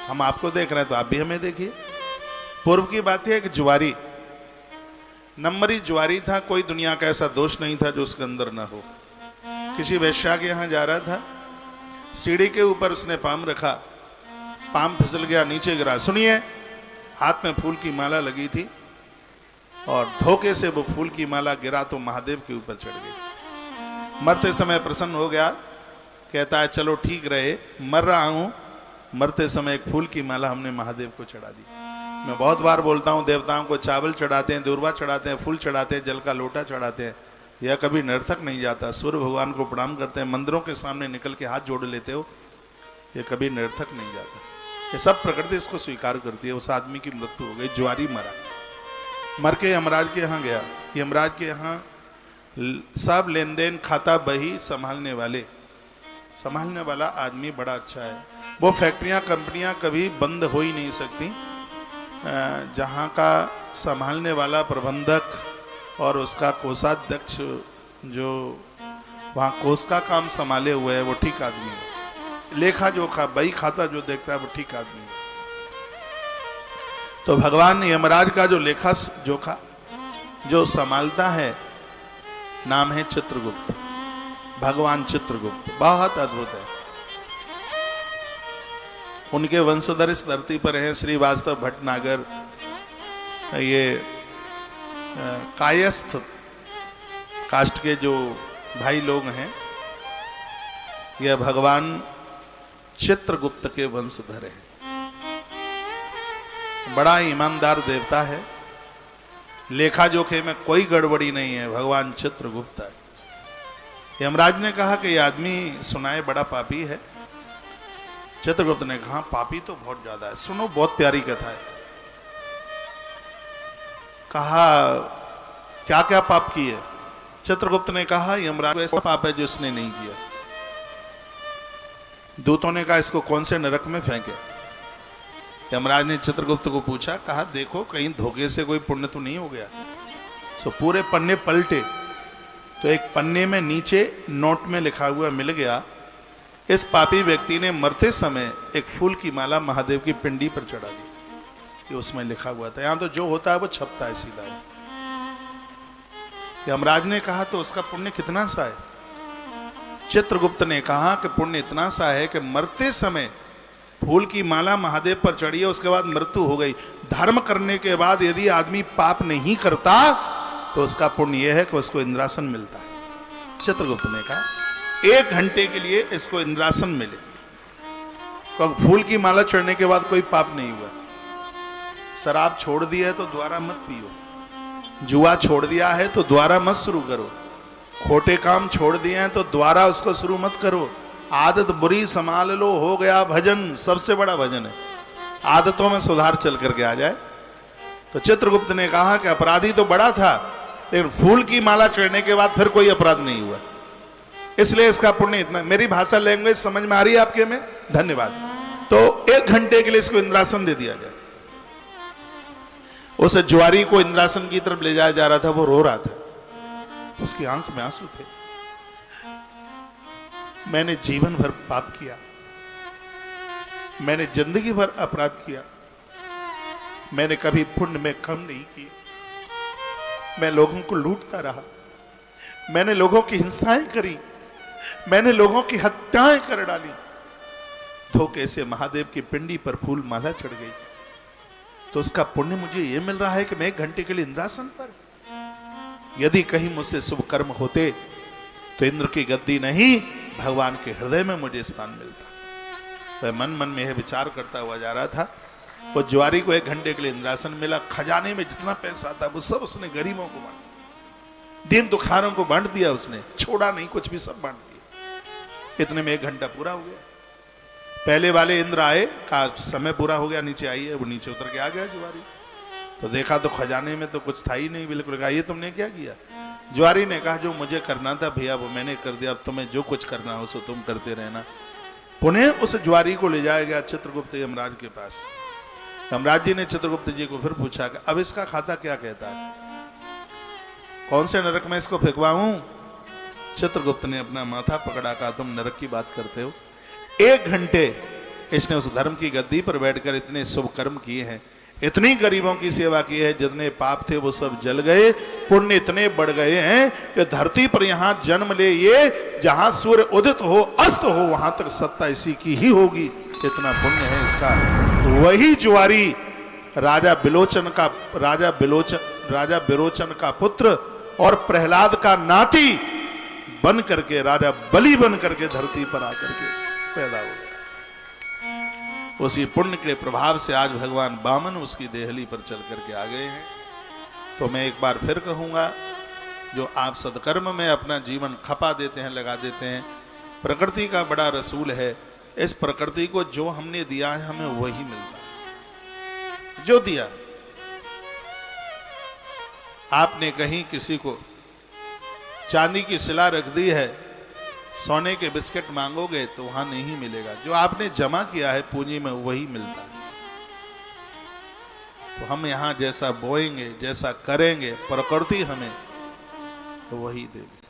हम आपको देख रहे हैं तो आप भी हमें देखिए। पूर्व की बात है कि जुआरी, नंबरी जुआरी था, कोई दुनिया का ऐसा दोष नहीं था जो उसके अंदर ना हो। किसी वेश्या के यहां जा रहा था, सीढ़ी के ऊपर उसने पाम रखा, पाम फिसल गया, नीचे गिरा। सुनिए, हाथ में फूल की माला लगी थी और धोखे से वो फूल की माला गिरा तो महादेव के ऊपर चढ़ गई। मरते समय प्रसन्न हो गया, कहता है चलो ठीक रहे, मर रहा हूं, मरते समय एक फूल की माला हमने महादेव को चढ़ा दी। मैं बहुत बार बोलता हूं, देवताओं को चावल चढ़ाते हैं, दूर्वा चढ़ाते हैं, फूल चढ़ाते हैं, जल का लोटा चढ़ाते हैं, यह कभी नर्तक नहीं जाता। सूर्य भगवान को प्रणाम करते हैं, मंदिरों के सामने निकल के हाथ जोड़ लेते हो, यह कभी नर्तक नहीं जाता। ये सब प्रकृति इसको स्वीकार करती है। उस आदमी की मृत्यु हो गई, जुआरी मरा, मर के यमराज के यहाँ गया। यमराज के यहाँ सब लेन देन, खाता बही संभालने वाला आदमी बड़ा अच्छा है। वो फैक्ट्रियां कंपनियां कभी बंद हो ही नहीं सकती जहां का संभालने वाला प्रबंधक और उसका कोषाध्यक्ष जो वहां कोष का काम संभाले हुए है वो ठीक आदमी है। लेखा जोखा बही खाता जो देखता है वो ठीक आदमी है। तो भगवान यमराज का जो लेखा जोखा जो संभालता है, नाम है चित्रगुप्त। भगवान चित्रगुप्त बहुत अद्भुत है। उनके वंशधर इस धरती पर हैं, श्रीवास्तव भटनागर, ये कायस्थ कास्ट के जो भाई लोग हैं, यह भगवान चित्रगुप्त के वंशधर हैं। बड़ा ईमानदार देवता है, लेखा जोखे में कोई गड़बड़ी नहीं है, भगवान चित्रगुप्त है। यमराज ने कहा कि यह आदमी सुनाए बड़ा पापी है। चित्रगुप्त ने कहा पापी तो बहुत ज्यादा है, सुनो बहुत प्यारी कथा है। कहा क्या क्या पाप किए? चित्रगुप्त ने कहा यमराज ऐसा पाप है जो इसने नहीं किया। दूतों ने कहा इसको कौन से नरक में फेंके? यमराज ने चित्रगुप्त को पूछा, कहा देखो कहीं धोखे से कोई पुण्य तो नहीं हो गया। सो पूरे पन्ने पलटे तो एक पन्ने में नीचे नोट में लिखा हुआ मिल गया, इस पापी व्यक्ति ने मरते समय एक फूल की माला महादेव की पिंडी पर चढ़ा दी। ये उसमें लिखा हुआ था। यहां तो जो होता है वो छपता है सीधा। यमराज ने कहा तो उसका पुण्य कितना सा है? चित्रगुप्त ने कहा कि पुण्य इतना सा है कि मरते समय फूल की माला महादेव पर चढ़ी है, उसके बाद मृत्यु हो गई। धर्म करने के बाद यदि आदमी पाप नहीं करता तो उसका पुण्य यह है कि उसको इंद्रासन मिलता है। चित्रगुप्त ने कहा 1 घंटे के लिए इसको इंद्रासन मिले। तो फूल की माला चढ़ने के बाद कोई पाप नहीं हुआ। शराब छोड़ दिया है तो दोबारा मत पियो, जुआ छोड़ दिया है तो दोबारा मत शुरू करो, खोटे काम छोड़ दिए हैं तो दोबारा उसको शुरू मत करो। आदत बुरी संभाल लो, हो गया भजन, सबसे बड़ा भजन है। आदतों में सुधार चल करके आ जाए। तो चित्रगुप्त ने कहा कि अपराधी तो बड़ा था, लेकिन फूल की माला चढ़ने के बाद फिर कोई अपराध नहीं हुआ, इसलिए इसका पुण्य इतना। मेरी भाषा लैंग्वेज समझ में आ रही है आपके में? धन्यवाद। तो 1 घंटे के लिए इसको इंद्रासन दे दिया जाए। उस जुआरी को इंद्रासन की तरफ ले जाया जा रहा था, वो रो रहा था, उसकी आंख में आंसू थे। मैंने जीवन भर पाप किया, मैंने जिंदगी भर अपराध किया, मैंने कभी पुण्य में कम नहीं किया, मैं लोगों को लूटता रहा, मैंने लोगों की हिंसाएं करी, मैंने लोगों की हत्याएं कर डाली। धोखे से महादेव की पिंडी पर फूल माला चढ़ गई, तो उसका पुण्य मुझे यह मिल रहा है कि मैं 1 घंटे के लिए इंद्रासन पर। यदि कहीं मुझसे शुभ कर्म होते तो इंद्र की गद्दी नहीं, भगवान के हृदय में मुझे स्थान मिलता। तो मन में यह विचार करता हुआ जा रहा था। वो जुआरी को 1 घंटे के लिए इंद्रासन मिला। खजाने में जितना पैसा था वो सब उसने गरीबों को बांट, दीन दुखारों को बांट दिया, उसने छोड़ा नहीं कुछ भी, सब बांट दिया। इतने में 1 घंटा पूरा हो गया। पहले वाले इंद्र आए, कहा समय पूरा हो गया, नीचे आइए। वो नीचे उतर के आ गया जुआरी। तो देखा तो खजाने में तो कुछ था ही नहीं बिल्कुल। कहा ये तुमने क्या किया? जुआरी ने कहा जो मुझे करना था भैया वो मैंने कर दिया, अब तुम्हें जो कुछ करना हो सो तुम करते रहना। पुनः उस जुआरी को ले जाया गया चित्रगुप्त यमराज के पास। यमराज जी ने चित्रगुप्त जी को फिर पूछा कि अब इसका खाता क्या कहता है, कौन से नरक में इसको फेंकवाऊं? चित्रगुप्त ने अपना माथा पकड़ा, कहा तुम नरक की बात करते हो। 1 घंटे इसने उस धर्म की गद्दी पर बैठकर इतने शुभ कर्म किए हैं, इतनी गरीबों की सेवा की है, जितने पाप थे वो सब जल गए, पुण्य इतने बढ़ गए हैं कि धरती पर यहां जन्म ले ये, जहां सूर्य उदित हो अस्त हो वहां तक सत्ता इसी की ही होगी, इतना पुण्य है इसका। वही जुआरी राजा बिलोचन का पुत्र और प्रहलाद का नाती बन करके, राजा बलि बन करके धरती पर आकर के पैदा हो। उसी पुण्य के प्रभाव से आज भगवान वामन उसकी देहली पर चल करके आ गए हैं। तो मैं एक बार फिर कहूंगा, जो आप सदकर्म में अपना जीवन खपा देते हैं, लगा देते हैं, प्रकृति का बड़ा रसूल है। इस प्रकृति को जो हमने दिया है हमें वही मिलता है, जो दिया। आपने कहीं किसी को चांदी की सिला रख दी है, सोने के बिस्किट मांगोगे तो वहां नहीं मिलेगा। जो आपने जमा किया है पूंजी में वही मिलता है। तो हम यहां जैसा बोएंगे, जैसा करेंगे, प्रकृति हमें वही देगी।